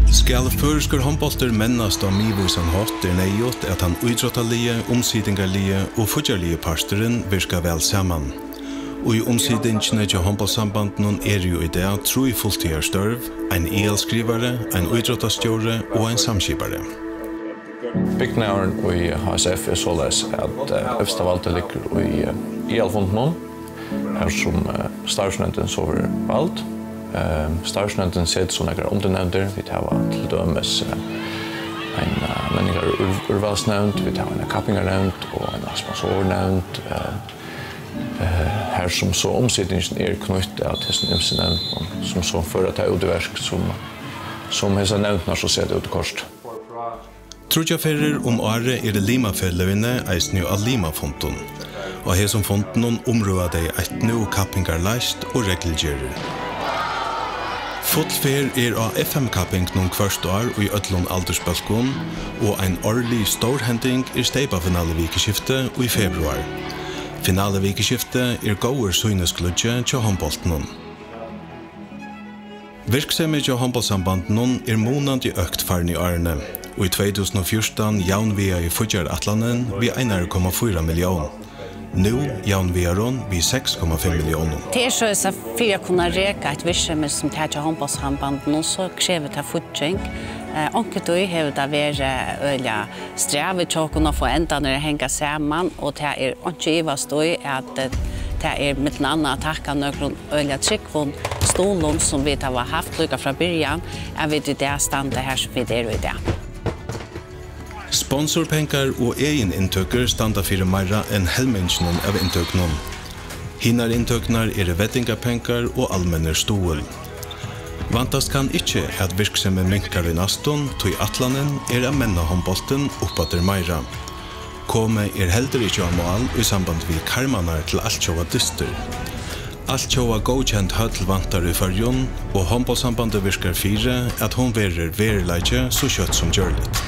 Skal føresker håndbolter mennast av mivisan hatt nøyot at han uidrottalige, omsidingarlige og fudjarlige parsteren virka vel saman. Og i omsidingene til håndbollsambanden jo i det tro fulltidsstørv, en EL-skrivare, en uidrottastjåre og en samskipare. Byggnæren i HSF såleis at øverste valgte ligger i EL-fonden, her som starsnøyden sover valgt. Starsnøyden sett som noen undernevnder, vi tar til dømes en urvalsnevnd, vi tar en kappingarnevnd og en sponsornevnd, her som så omsidningen knyttet av til nemndsnevnd, som så fører til utverk som hese nevndene så ser det ut korst. Trudjaferer året det Lima-fellevene eisne av Lima-fonten, og her som fonten områder de et nå kappingar leist og regelgjerer. Fotfer av FM-kapping noen kvart år og i ødlån aldersbalkon, og en årlig storhending steipa-finale vikeskifte i februar. Finale vikeskifte gåer syneskludje til håndbolten. Virksomhet til håndbollsambanden månad i økt faren i årene, og i 2014 jaun vi i Fudjar-Atlanen vi 1,4 millioner. Nu jaun vi vi 6,5 millioner. Det så for å kunne reka et virksomhet som tar til håndbollsambanden, så krever det fudging. Onket då har det vært øyla strevet til å kunne få enda når det henger sammen, og det ikke ivast då at det mitt annet takka noen øyla tryggvån stolen som vi har haft lukka fra början, vi i det standet her som vi i det. Sponsorpengar og egen inntøkker standa for meira enn helmensjonen av inntøknen. Hinnar inntøknar vettingapengar og allmenner stål. Vantast kan ikke at virksomme minkar i naston, tog Atlanen av menna håndbolten oppatter meira. Kome heller ikke av mål i samband med karmanar til altkjova dyster. Altkjova godkjent høll vantar i farjon, og håndbollsambandet virkar fire at hon verer verileidje så kjøtt som gjørligt.